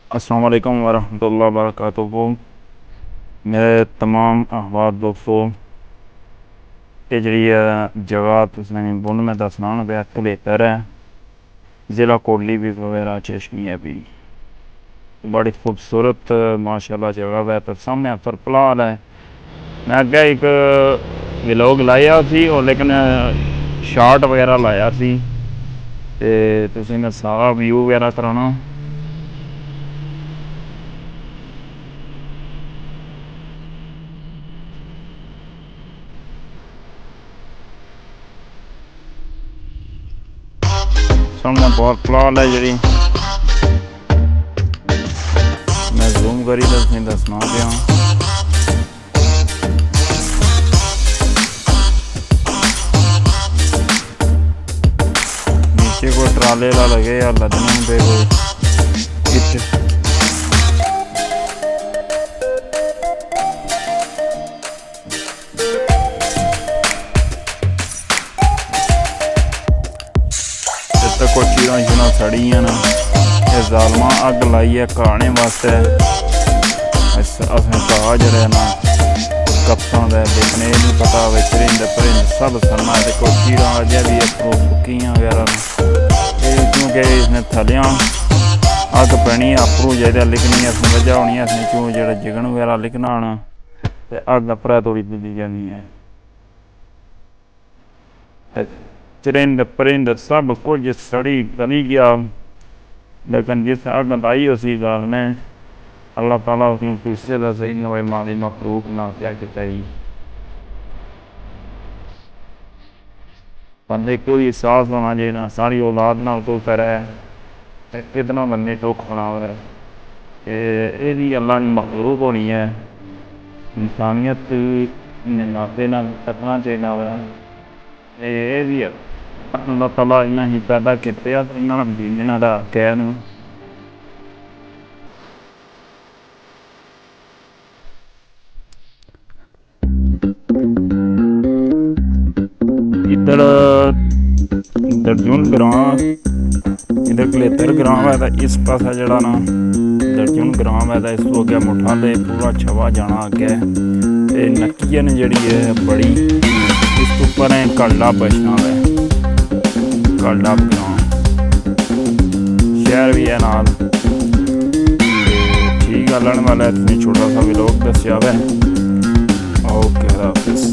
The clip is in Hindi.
अस्सलाम वालेकुम वरहमतुल्लाहि वबरकातुहू। मेरे तमाम अहबाब दोस्तों, ये जी जगह तुसें में दसना पे कलेतर है, ज़िला कोटली भी वगैरह चेशनी है भी बड़ी खूबसूरत माशाल्लाह जगह है। तो सामने अफसर पलाल है। मैं अगे एक व्लॉग लाया सी और लेकिन शार्ट वगैरह लाया सी ते तुसें मैं सारा व्यू वगैरह कराना। सामने बहुत पलाल है जी, मैं जूम करी तुसें दसना पां। नीचे कोई ट्राले ला लगे या लदने पे कोई कोई चीज़ां शूरां सड़ियां न। ये जालमा अग लाई है घाने वास्ते। असें घा जड़ा ना कप्तां दा लेकिन ये नहीं पता वे चरिंद परिंद सब सड़ना ते कोई चीज़ां अजें भी सुक्कियां वगैरह क्योंकि इसने थलियां अग पैनी अप्परू चाहिदा लिखनी असें वजह होनी असें क्यों जेह्ड़ा जिगन वगैरह लिखना न ते अग अपरै तोड़ी दित्ती जानी है। चरिंद परिंद सब कुछ सड़ी गली गया, लेकिन जिस अग लाई उसी गल ने अल्लाह ताला उसमें किसी का सही न माली मखलूक ना चाहिए। बंदे को भी एहसास होना चाहिए सारी औलाद ना तो करे कितना बंदे दुख होना ये अल्लाह की मखलूक होनी है। इंसानियत नाते ना करना चाहिए। अल्लाह ताला इन्ना ही पैदा किया इन्होंने का कैन इधर दर्जुन ग्रां इधर कलेतर ग्रां है। इस पासा जड़ा ना दर्जुन ग्रां है, इस तो अगे मुठा ले पूरा छवा जाना अगे ते नक्कियन जड़ी है बड़ी। इस उपर है कल्ला बचना है, कल्ला ग्रां शहर भी है नाल। ठीक है लड़न वाला है, छोटा सा व्लॉग दस्या है। ओके हाफिज़।